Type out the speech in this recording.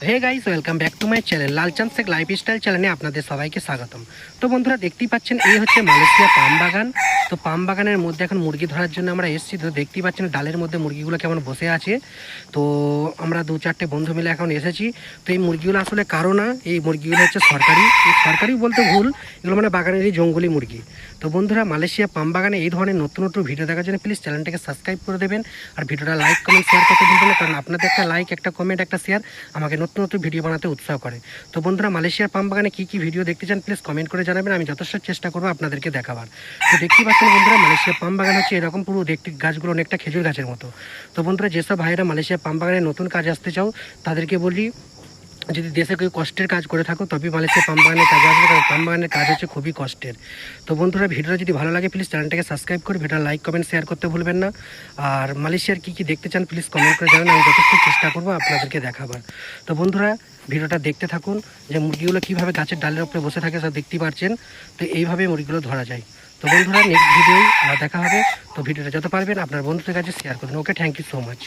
Hey guys, welcome back to my channel Lalchand Sheikh lifestyle চ্যানেলে আপনাদের সবাইকে স্বাগতম। তো বন্ধুরা, দেখতেই পাচ্ছেন এই হচ্ছে মালয়েশিয়া পাম বাগান। তো পাম বাগানের মধ্যে এখন মুরগি ধরার জন্য আমরা এসেছি। তো দেখতেই পাচ্ছেন ডালের মধ্যে মুরগিগুলো কেমন বসে আছে। তো আমরা দু চারটে বন্ধু মিলে এখন এসেছি। তো এই মুরগিগুলো আসলে কারো না, এই মুরগিগুলো হচ্ছে সরকারি। সরকারি বলতে ভুল, এগুলো মানে বাগানেরই জঙ্গলি মুরগি। তো বন্ধুরা, মালয়েশিয়া পাম বাগানে এই ধরনের নতুন নতুন ভিডিও দেখার জন্য প্লিজ চ্যানেলটাকে সাবস্ক্রাইব করে দেবেন। আর ভিডিওটা লাইক কমেন্ট শেয়ার করতে ভুলবেন না, কারণ আপনাদের একটা লাইক, একটা কমেন্ট, একটা শেয়ার আমাকে নতুন নতুন ভিডিও বানাতে উৎসাহ করে। তো বন্ধুরা, মালয়েশিয়ার পাম বাগানে কী কী ভিডিও দেখতে চান প্লিজ কমেন্ট করে জানাবেন, আমি যথেষ্ট চেষ্টা করবো আপনাদেরকে দেখাবার। তো দেখতেই পাচ্ছেন বন্ধুরা, মালয়েশিয়া পাম বাগান হচ্ছে এরকম, পুরো দেখতে গাছগুলো অনেকটা খেজুর গাছের মতো। তো বন্ধুরা, যেসব ভাইয়েরা মালয়েশিয়া পাম বাগানে নতুন কাজ আসতে চাও তাদেরকে বলি, যদি দেশে কেউ কষ্টের কাজ করে থাকো তবেই মালয়েশিয়া পাম বাগানের কাজে আসবে, কারণ পাম বাগানের কাজ হচ্ছে খুবই কষ্টের। তো বন্ধুরা, ভিডিওটা যদি ভালো লাগে প্লিজ চ্যানেলটাকে সাবস্ক্রাইব করে ভিডিওটা লাইক কমেন্ট শেয়ার করতে ভুলবেন না। আর মালয়েশিয়ার কী কী দেখতে চান প্লিজ কমেন্ট করে জানান, আমি যথেষ্ট চেষ্টা করবো আপনাদেরকে দেখাবার। তো বন্ধুরা, ভিডিওটা দেখতে থাকুন যে মুরগিগুলো কীভাবে গাছের ডালের উপরে বসে থাকে সব দেখতেই পাচ্ছেন। তো এইভাবেই মুরগিগুলো ধরা যায়। তো বন্ধুরা, নেক্সট ভিডিও দেখা হবে। তো ভিডিওটা যত পারবেন আপনার বন্ধুদের কাছে শেয়ার করুন। ওকে, থ্যাংক ইউ সো মাচ।